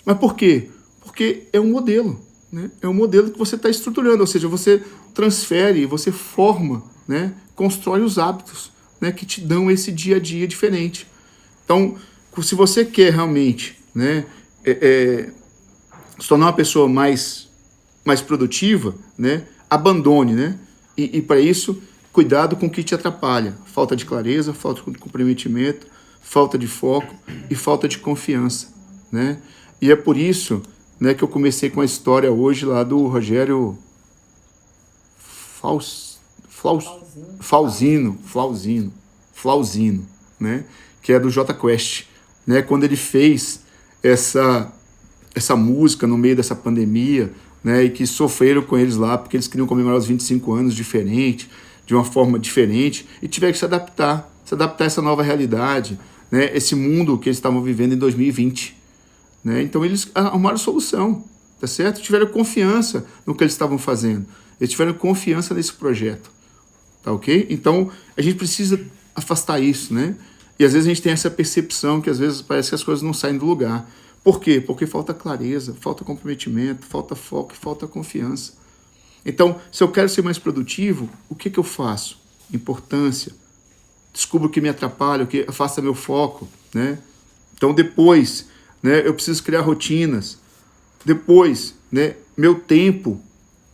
[SPEAKER 1] Mas por quê? Porque é um modelo, né? É um modelo que você está estruturando, ou seja, você transfere, você forma, né? Constrói os hábitos, né, que te dão esse dia a dia diferente. Então, se você quer realmente, né, se tornar uma pessoa mais produtiva, né, abandone, né, e para isso, cuidado com o que te atrapalha. Falta de clareza, falta de comprometimento, falta de foco e falta de confiança, né? E é por isso, né, que eu comecei com a história hoje lá do Rogério Flauzino, né? Que é do Jota Quest, né? Quando ele fez essa música no meio dessa pandemia, né? E que sofreram com eles lá porque eles queriam comemorar os 25 anos diferente, de uma forma diferente, e tiveram que se adaptar a essa nova realidade, né? Esse mundo que eles estavam vivendo em 2020, né? Então eles arrumaram solução, tá certo? Tiveram confiança no que eles estavam fazendo, eles tiveram confiança nesse projeto, tá ok? Então a gente precisa afastar isso, né? E às vezes a gente tem essa percepção que às vezes parece que as coisas não saem do lugar. Por quê? Porque falta clareza, falta comprometimento, falta foco, falta confiança. Então, se eu quero ser mais produtivo, o que eu faço? Importância. Descubro o que me atrapalha, o que afasta meu foco, né? Então, depois, né, eu preciso criar rotinas. Depois, né, meu tempo,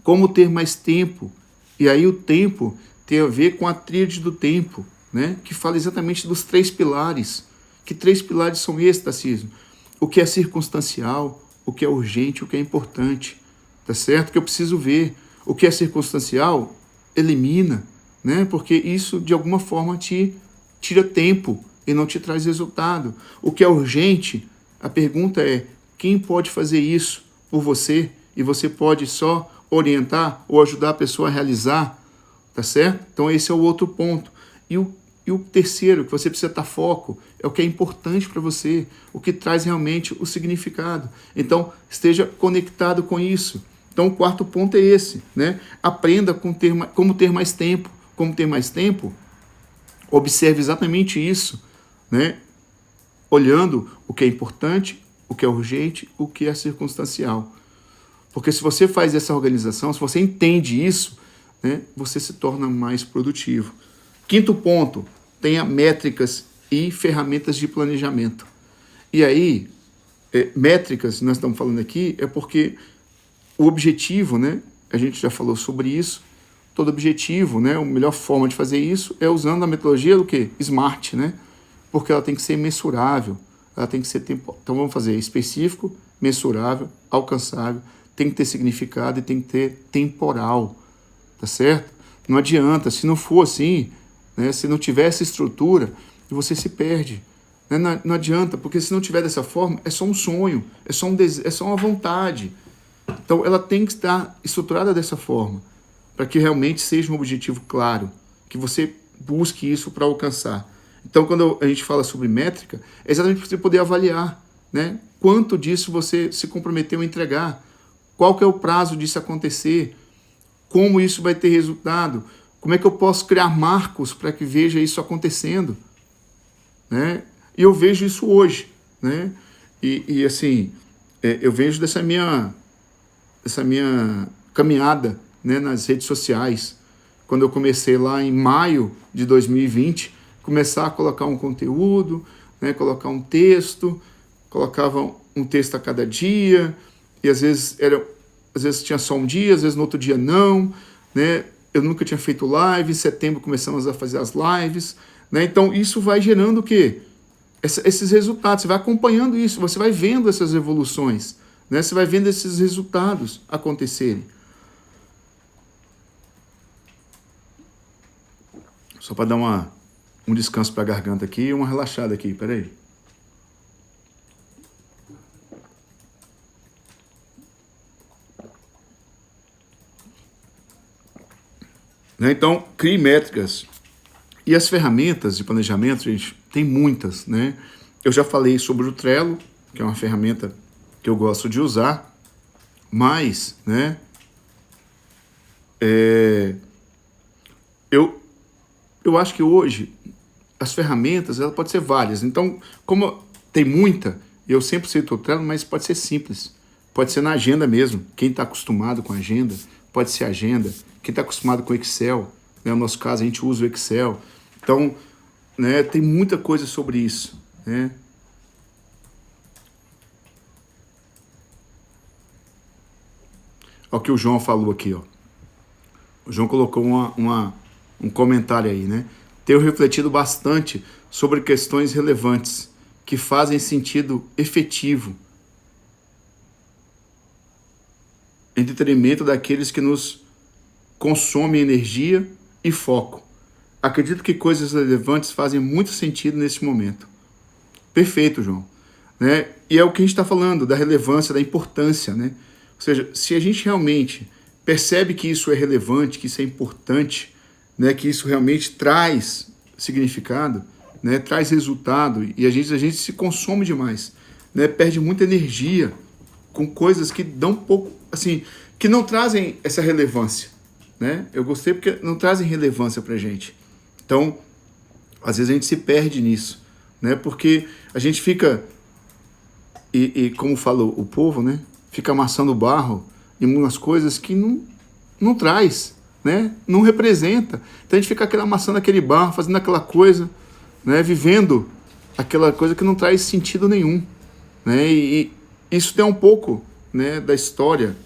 [SPEAKER 1] como ter mais tempo. E aí o tempo tem a ver com a tríade do tempo, né, que fala exatamente dos 3 pilares. Que 3 pilares são esses, Tarcísio? O que é circunstancial, o que é urgente, o que é importante, tá certo? Que eu preciso ver. O que é circunstancial, elimina, né? Porque isso, de alguma forma, te tira tempo e não te traz resultado. O que é urgente, a pergunta é, quem pode fazer isso por você? E você pode só orientar ou ajudar a pessoa a realizar, tá certo? Então, esse é o outro ponto. E o terceiro, que você precisa estar foco, é o que é importante para você, o que traz realmente o significado. Então, esteja conectado com isso. Então, o quarto ponto é esse, né? Aprenda como ter mais tempo. Como ter mais tempo, observe exatamente isso, né? Olhando o que é importante, o que é urgente, o que é circunstancial. Porque se você faz essa organização, se você entende isso, né, você se torna mais produtivo. Quinto ponto, tenha métricas e ferramentas de planejamento. E aí, métricas, nós estamos falando aqui, é porque o objetivo, né, a gente já falou sobre isso, todo objetivo, né, a melhor forma de fazer isso é usando a metodologia do quê? SMART, né? Porque ela tem que ser mensurável, ela tem que ser temporal. Então vamos fazer específico, mensurável, alcançável, tem que ter significado e tem que ter temporal, tá certo? Não adianta, se não for assim, né, se não tiver essa estrutura, você se perde. Né? Não adianta, porque se não tiver dessa forma, é só um sonho, é só é só uma vontade. Então ela tem que estar estruturada dessa forma, para que realmente seja um objetivo claro, que você busque isso para alcançar. Então, quando a gente fala sobre métrica, é exatamente para você poder avaliar, né, quanto disso você se comprometeu a entregar, qual que é o prazo disso acontecer, como isso vai ter resultado, como é que eu posso criar marcos para que veja isso acontecendo, né? E eu vejo isso hoje, né? E assim, eu vejo dessa minha caminhada, né, nas redes sociais, quando eu comecei lá em maio de 2020, começar a colocar um conteúdo, né, colocar um texto, colocava um texto a cada dia, e às vezes tinha só um dia, às vezes no outro dia não, né? Eu nunca tinha feito live, em setembro começamos a fazer as lives, né? Então isso vai gerando o quê? Esses resultados, você vai acompanhando isso, você vai vendo essas evoluções, né? Você vai vendo esses resultados acontecerem. Só para dar um descanso para a garganta aqui e uma relaxada aqui, peraí. Né? Então, crie métricas. E as ferramentas de planejamento, gente, tem muitas, né? Eu já falei sobre o Trello, que é uma ferramenta que eu gosto de usar, mas, né, eu acho que hoje as ferramentas, ela pode ser várias. Então, como tem muita, eu sempre cito o Trello, mas pode ser simples. Pode ser na agenda mesmo. Quem está acostumado com agenda, pode ser agenda. Quem está acostumado com Excel, né? No nosso caso, a gente usa o Excel. Então, né? Tem muita coisa sobre isso, né? Olha o que o João falou aqui, ó. O João colocou um comentário aí, né? Tenho refletido bastante sobre questões relevantes que fazem sentido efetivo em detrimento daqueles que nos consomem energia e foco. Acredito que coisas relevantes fazem muito sentido nesse momento. Perfeito, João. Né? E é o que a gente está falando, da relevância, da importância, né? Ou seja, se a gente realmente percebe que isso é relevante, que isso é importante, né? Que isso realmente traz significado, né? Traz resultado, e a gente se consome demais, né? Perde muita energia com coisas que dão pouco, assim, que não trazem essa relevância, né? Eu gostei porque não trazem relevância pra gente. Então, às vezes a gente se perde nisso, né? Porque a gente fica, e como falou o povo, né? Fica amassando barro em umas coisas que não traz, né? Não representa. Então a gente fica amassando aquele barro, fazendo aquela coisa, né? Vivendo aquela coisa que não traz sentido nenhum, né? E isso tem um pouco, né, da história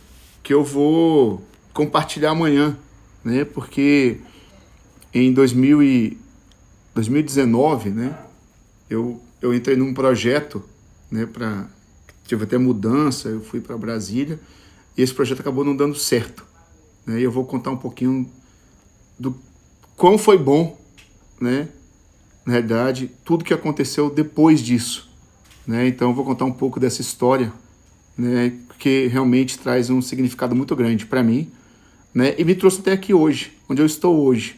[SPEAKER 1] que eu vou compartilhar amanhã, né? Porque em 2019, né, eu entrei num projeto, né, tive até mudança, eu fui para Brasília, e esse projeto acabou não dando certo, né? E eu vou contar um pouquinho do quão foi bom, né, na realidade, tudo que aconteceu depois disso, né? Então eu vou contar um pouco dessa história, né, que realmente traz um significado muito grande para mim, né, e me trouxe até aqui hoje, onde eu estou hoje,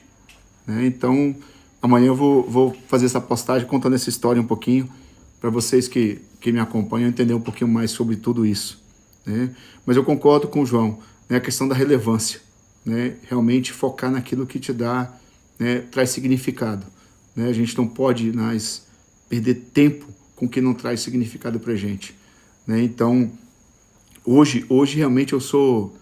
[SPEAKER 1] né? Então amanhã eu vou fazer essa postagem contando essa história um pouquinho para vocês que me acompanham entender um pouquinho mais sobre tudo isso, né? Mas eu concordo com o João, né, a questão da relevância, né, realmente focar naquilo que te dá, né, traz significado, né? A gente não pode mais perder tempo com o que não traz significado para a gente, né? Então hoje realmente eu sou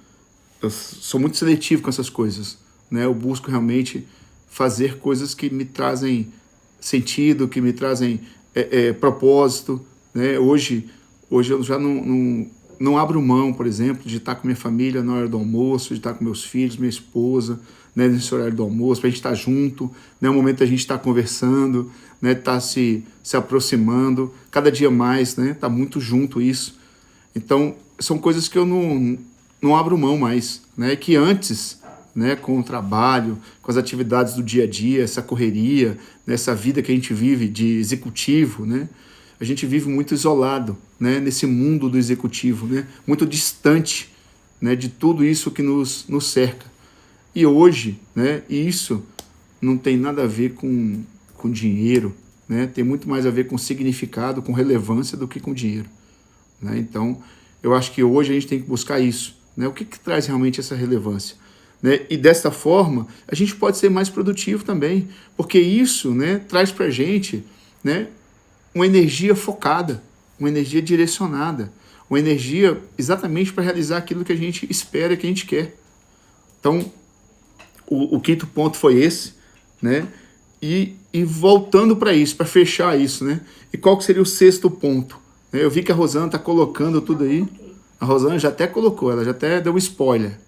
[SPEAKER 1] muito seletivo com essas coisas, né? Eu busco realmente fazer coisas que me trazem sentido, que me trazem propósito, né? Hoje eu já não abro mão, por exemplo, de estar com minha família na hora do almoço, de estar com meus filhos, minha esposa, né, nesse horário do almoço, para a gente estar junto, né, o momento da gente estar conversando, né, estar se aproximando, cada dia mais, né, tá muito junto isso. Então, são coisas que eu não abro mão mais, né? Que antes, né, com o trabalho, com as atividades do dia a dia, essa correria, né, essa vida que a gente vive de executivo, né? A gente vive muito isolado, né, nesse mundo do executivo, né? Muito distante, né, de tudo isso que nos cerca. E hoje, né, isso não tem nada a ver com dinheiro, né? Tem muito mais a ver com significado, com relevância do que com dinheiro, né? Então, eu acho que hoje a gente tem que buscar isso, né? O que traz realmente essa relevância, né? E desta forma, a gente pode ser mais produtivo também, porque isso, né, traz para a gente, né, uma energia focada, uma energia direcionada, uma energia exatamente para realizar aquilo que a gente espera, que a gente quer. Então, o quinto ponto foi esse, né? E voltando para isso, para fechar isso, né? E qual que seria o sexto ponto? Eu vi que a Rosana está colocando tudo aí. A Rosana já até colocou, ela já até deu um spoiler,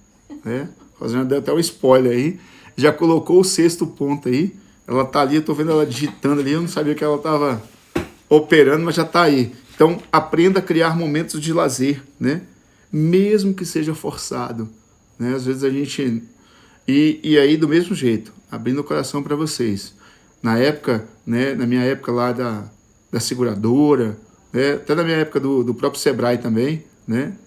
[SPEAKER 1] né? A Rosana deu até um spoiler aí, já colocou o sexto ponto aí. Ela tá ali, eu tô vendo ela digitando ali, eu não sabia que ela estava operando, mas já está aí. Então, aprenda a criar momentos de lazer, né? Mesmo que seja forçado, né? Às vezes a gente... E aí, do mesmo jeito, abrindo o coração para vocês. Na época, né, na minha época lá da seguradora, né, até na minha época do próprio Sebrae também, né?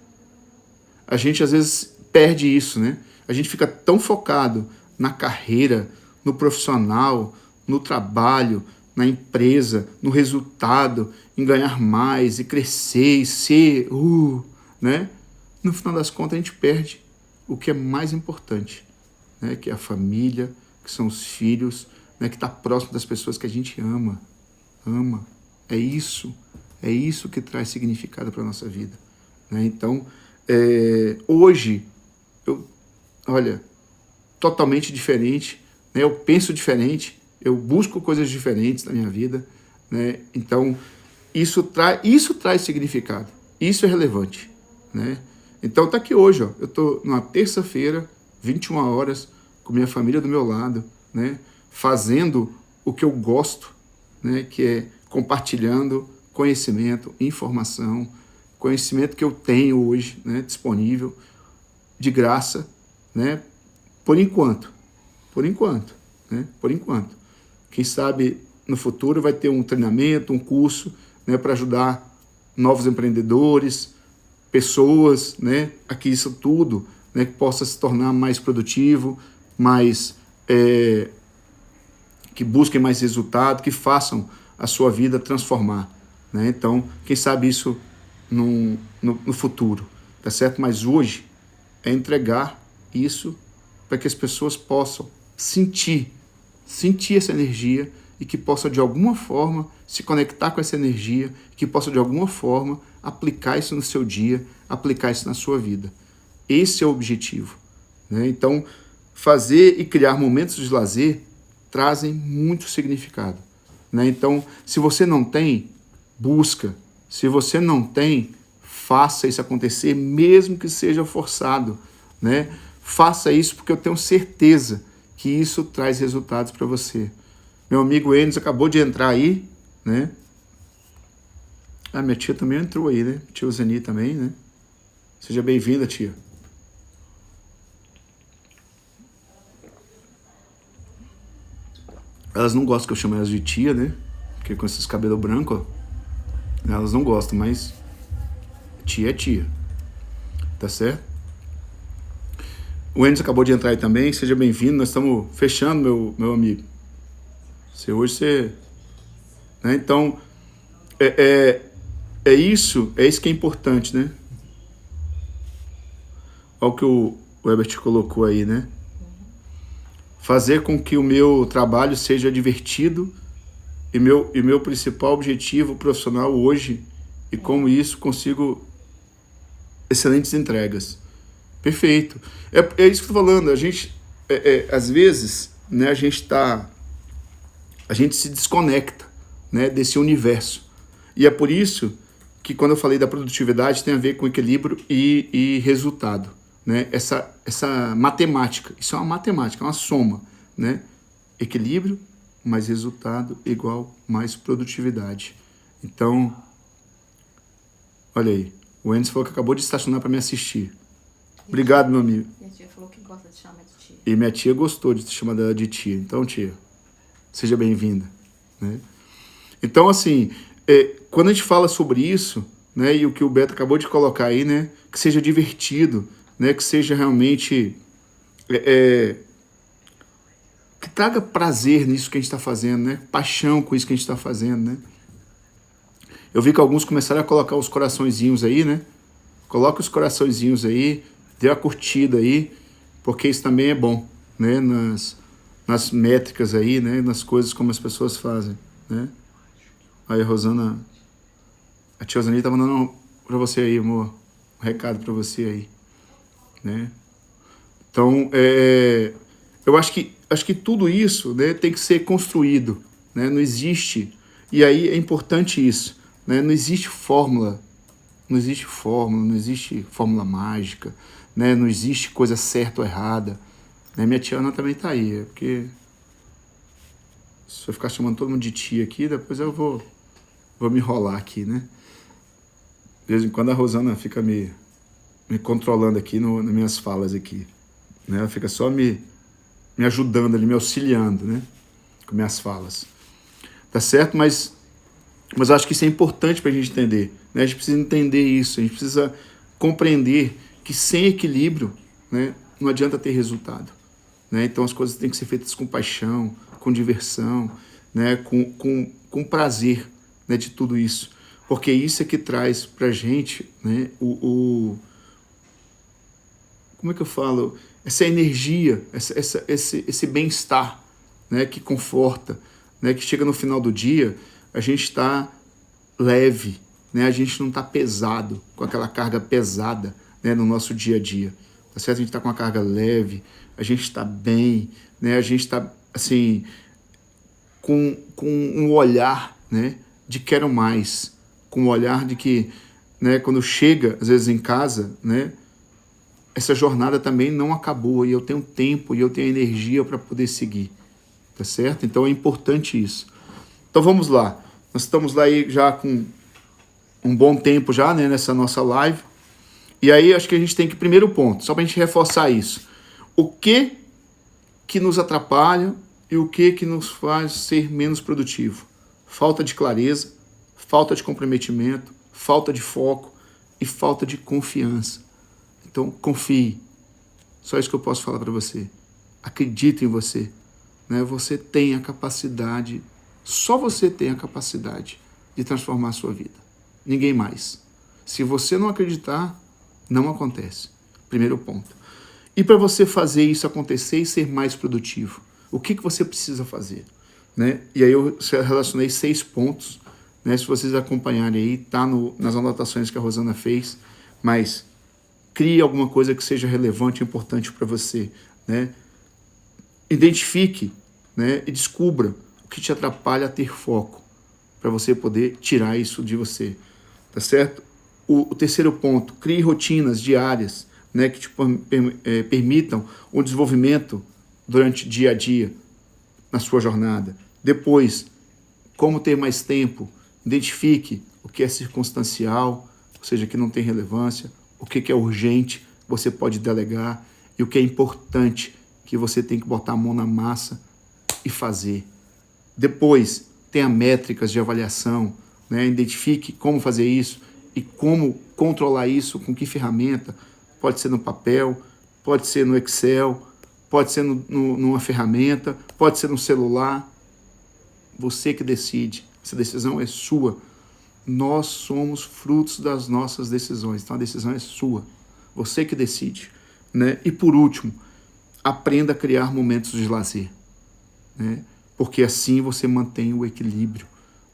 [SPEAKER 1] A gente às vezes perde isso, né? A gente fica tão focado na carreira, no profissional, no trabalho, na empresa, no resultado, em ganhar mais e crescer e ser, né? No final das contas a gente perde o que é mais importante, né? Que é a família, que são os filhos, né? Que está próximo das pessoas que a gente ama. É isso que traz significado para a nossa vida, né? Então, hoje, olha, totalmente diferente, né? Eu penso diferente, eu busco coisas diferentes na minha vida, né? Então, isso traz significado, isso é relevante, né? Então, tá aqui hoje, ó, eu tô numa terça-feira, 21 horas, com minha família do meu lado, né? Fazendo o que eu gosto, né? Que é compartilhando conhecimento, informação, conhecimento que eu tenho hoje, né? Disponível, de graça, né? Por enquanto, né? Por enquanto. Quem sabe no futuro vai ter um treinamento, um curso, né? Para ajudar novos empreendedores, pessoas, né? Aqui isso tudo, né? Que possa se tornar mais produtivo, mais que busquem mais resultado, que façam a sua vida transformar, né? Então, quem sabe isso no futuro, tá certo? Mas hoje é entregar isso para que as pessoas possam sentir essa energia e que possam de alguma forma se conectar com essa energia, que possam de alguma forma aplicar isso no seu dia, aplicar isso na sua vida. Esse é o objetivo, né? Então, fazer e criar momentos de lazer trazem muito significado, né? Então, se você não tem, busca. Se você não tem, faça isso acontecer, mesmo que seja forçado, né? Faça isso porque eu tenho certeza que isso traz resultados para você. Meu amigo Enes acabou de entrar aí, né? Ah, minha tia também entrou aí, né? Tia Zeni também, né? Seja bem-vinda, tia. Elas não gostam que eu chame elas de tia, né? Porque com esses cabelos brancos, ó, elas não gostam, mas tia é tia. Tá certo? O Enes acabou de entrar aí também, seja bem-vindo. Nós estamos fechando, meu amigo. Hoje, né? Então, é isso que é importante, né? Olha o que o Herbert colocou aí, né? Fazer com que o meu trabalho seja divertido e meu principal objetivo profissional hoje, e como isso consigo excelentes entregas. Perfeito. É isso que eu tô falando. A gente, às vezes, né, a gente se desconecta, né, desse universo. E é por isso que quando eu falei da produtividade tem a ver com equilíbrio e resultado, né? Essa matemática, isso é uma matemática, é uma soma, né? Equilíbrio mais resultado igual mais produtividade. Então, olha aí, o Enes falou que acabou de estacionar para me assistir. Obrigado, meu amigo.
[SPEAKER 2] Minha tia falou que gosta de chamar de tia.
[SPEAKER 1] E minha tia gostou de chamar dela de tia. Então, tia, seja bem-vinda, né? Então, assim, quando a gente fala sobre isso, né, e o que o Beto acabou de colocar aí, né, que seja divertido, né, que seja realmente que traga prazer nisso que a gente está fazendo, né, paixão com isso que a gente está fazendo, né. Eu vi que alguns começaram a colocar os coraçõezinhos aí, né. Coloca os coraçõezinhos aí, dê a curtida aí, porque isso também é bom, né, nas métricas aí, né, nas coisas como as pessoas fazem, né. Aí, Rosana, a tia Zani tá mandando pra você aí, amor, um recado pra você aí, né. Então, eu acho que tudo isso, né, tem que ser construído, né, não existe, e aí é importante isso, né, não existe fórmula mágica, né, não existe coisa certa ou errada, né, minha tia Ana também tá aí, porque se eu ficar chamando todo mundo de tia aqui, depois eu vou me enrolar aqui, né? De vez em quando a Rosana fica me controlando aqui nas minhas falas aqui, né? Ela fica só me ajudando ali, me auxiliando, né? Com minhas falas. Tá certo? Mas acho que isso é importante pra gente entender, né? A gente precisa entender isso, a gente precisa compreender que sem equilíbrio, né, não adianta ter resultado, né? Então as coisas têm que ser feitas com paixão, com diversão, né? Com prazer, né, de tudo isso, porque isso é que traz pra gente, né, como é que eu falo, essa energia, esse bem-estar, né, que conforta, né, que chega no final do dia, a gente está leve, né, a gente não está pesado, com aquela carga pesada, né, no nosso dia a dia, tá certo? A gente está com uma carga leve, a gente está bem, né, a gente está, assim, com um olhar, né, de quero mais, com um olhar de que, né, quando chega, às vezes, em casa, né, essa jornada também não acabou e eu tenho tempo e eu tenho energia para poder seguir, tá certo? Então é importante isso. Então vamos lá, nós estamos lá aí já com um bom tempo já, né, nessa nossa live, e aí acho que a gente tem que, primeiro ponto, só para a gente reforçar isso, o que nos atrapalha e o que nos faz ser menos produtivo? Falta de clareza, falta de comprometimento, falta de foco e falta de confiança. Então, confie. Só isso que eu posso falar para você. Acredite em você. Né? Você tem a capacidade, só você tem a capacidade de transformar a sua vida. Ninguém mais. Se você não acreditar, não acontece. Primeiro ponto. E para você fazer isso acontecer e ser mais produtivo, o que você precisa fazer? Né? E aí eu relacionei 6 pontos. Né? Se vocês acompanharem aí, tá nas anotações que a Rosana fez, mas crie alguma coisa que seja relevante e importante para você. Né? Identifique, né, e descubra o que te atrapalha a ter foco, para você poder tirar isso de você. Tá certo? O terceiro ponto, crie rotinas diárias, né, que te permitam o desenvolvimento durante o dia a dia, na sua jornada. Depois, como ter mais tempo, identifique o que é circunstancial, ou seja, que não tem relevância, o que é urgente, você pode delegar, e o que é importante, que você tem que botar a mão na massa e fazer. Depois, tenha métricas de avaliação, né? Identifique como fazer isso e como controlar isso, com que ferramenta. Pode ser no papel, pode ser no Excel, pode ser numa ferramenta, pode ser no celular. Você que decide, essa decisão é sua. Nós somos frutos das nossas decisões, então a decisão é sua. Você que decide. Né? E por último, aprenda a criar momentos de lazer. Né? Porque assim você mantém o equilíbrio.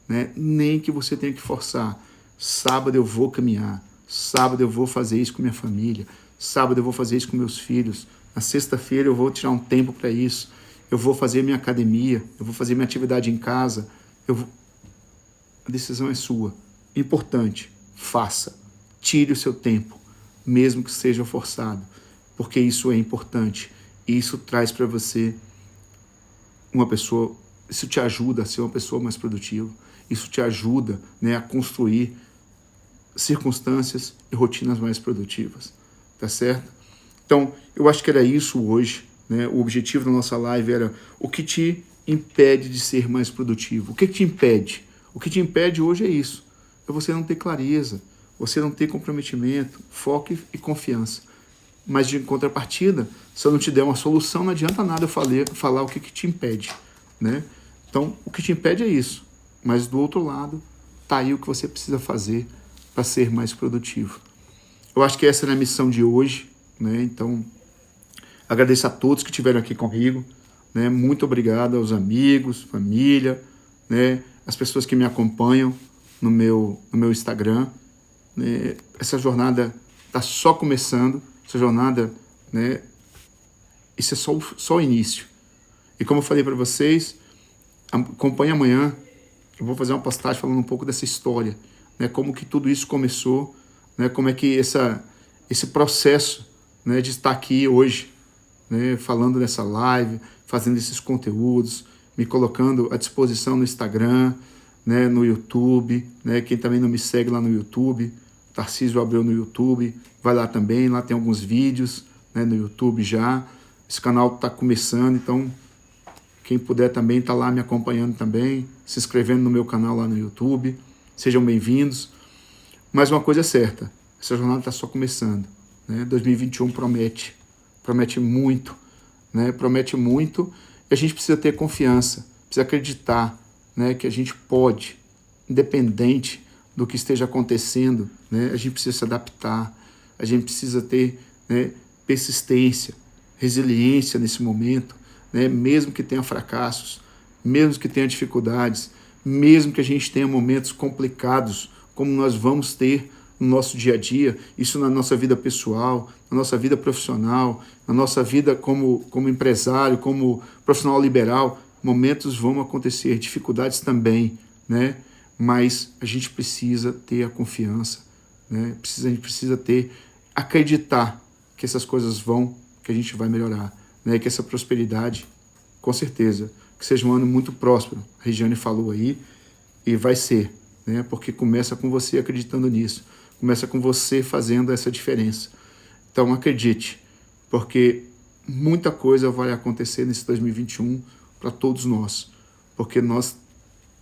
[SPEAKER 1] Né? Nem que você tenha que forçar. Sábado eu vou caminhar, sábado eu vou fazer isso com minha família, sábado eu vou fazer isso com meus filhos, na sexta-feira eu vou tirar um tempo para isso, eu vou fazer minha academia, eu vou fazer minha atividade em casa. A decisão é sua. Importante, faça. Tire o seu tempo, mesmo que seja forçado, porque isso é importante. E isso traz para você uma pessoa, isso te ajuda a ser uma pessoa mais produtiva, isso te ajuda, né, a construir circunstâncias e rotinas mais produtivas, tá certo? Então, eu acho que era isso hoje, né? O objetivo da nossa live era o que te impede de ser mais produtivo. O que te impede? O que te impede hoje é isso, é você não ter clareza, você não ter comprometimento, foco e confiança. Mas de contrapartida, se eu não te der uma solução, não adianta nada eu falar o que te impede, né? Então, o que te impede é isso. Mas do outro lado, tá aí o que você precisa fazer para ser mais produtivo. Eu acho que essa é a missão de hoje, né? Então, agradeço a todos que estiveram aqui comigo, né? Muito obrigado aos amigos, família, né? As pessoas que me acompanham no meu Instagram. Né? Essa jornada está só começando, essa jornada, né? Isso é só o início. E como eu falei para vocês, acompanhe amanhã, eu vou fazer uma postagem falando um pouco dessa história, né? Como que tudo isso começou, né? Como é que esse processo, né, de estar aqui hoje, né, falando nessa live, fazendo esses conteúdos, me colocando à disposição no Instagram, né, no YouTube, né? Quem também não me segue lá no YouTube, Tarcísio Abreu no YouTube, vai lá também, lá tem alguns vídeos, né, no YouTube já. Esse canal está começando, então quem puder também está lá me acompanhando também, se inscrevendo no meu canal lá no YouTube. Sejam bem-vindos. Mas uma coisa é certa, essa jornada está só começando. Né? 2021 promete muito, né? Promete muito, e a gente precisa ter confiança, precisa acreditar, né, que a gente pode, independente do que esteja acontecendo, né, a gente precisa se adaptar, a gente precisa ter, né, persistência, resiliência nesse momento, né, mesmo que tenha fracassos, mesmo que tenha dificuldades, mesmo que a gente tenha momentos complicados, como nós vamos ter no nosso dia a dia, isso na nossa vida pessoal, na nossa vida profissional, na nossa vida como empresário, como profissional liberal, momentos vão acontecer, dificuldades também, né? Mas a gente precisa ter a confiança, né? A gente precisa acreditar que essas coisas que a gente vai melhorar, né? Que essa prosperidade, com certeza, que seja um ano muito próspero. A Regiane falou aí, e vai ser, né? Porque começa com você acreditando nisso, começa com você fazendo essa diferença. Então acredite, porque muita coisa vai acontecer nesse 2021 para todos nós, porque nós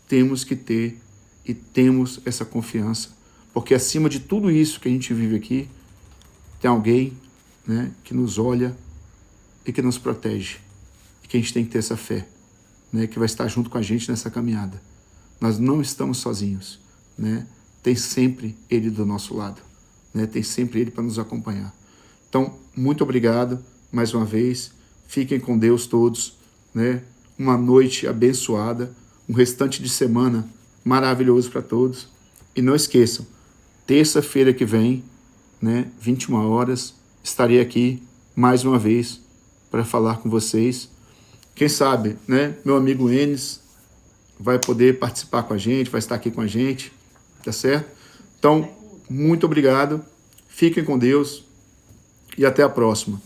[SPEAKER 1] temos que ter e temos essa confiança, porque acima de tudo isso que a gente vive aqui, tem alguém, né, que nos olha e que nos protege, e que a gente tem que ter essa fé, né, que vai estar junto com a gente nessa caminhada. Nós não estamos sozinhos, né? Tem sempre Ele do nosso lado, né? Tem sempre Ele para nos acompanhar. Então, muito obrigado mais uma vez. Fiquem com Deus todos, né? Uma noite abençoada, um restante de semana maravilhoso para todos. E não esqueçam, terça-feira que vem, né, 21 horas, estarei aqui mais uma vez para falar com vocês. Quem sabe, né, meu amigo Enes vai poder participar com a gente, vai estar aqui com a gente, tá certo? Então, muito obrigado, fiquem com Deus e até a próxima.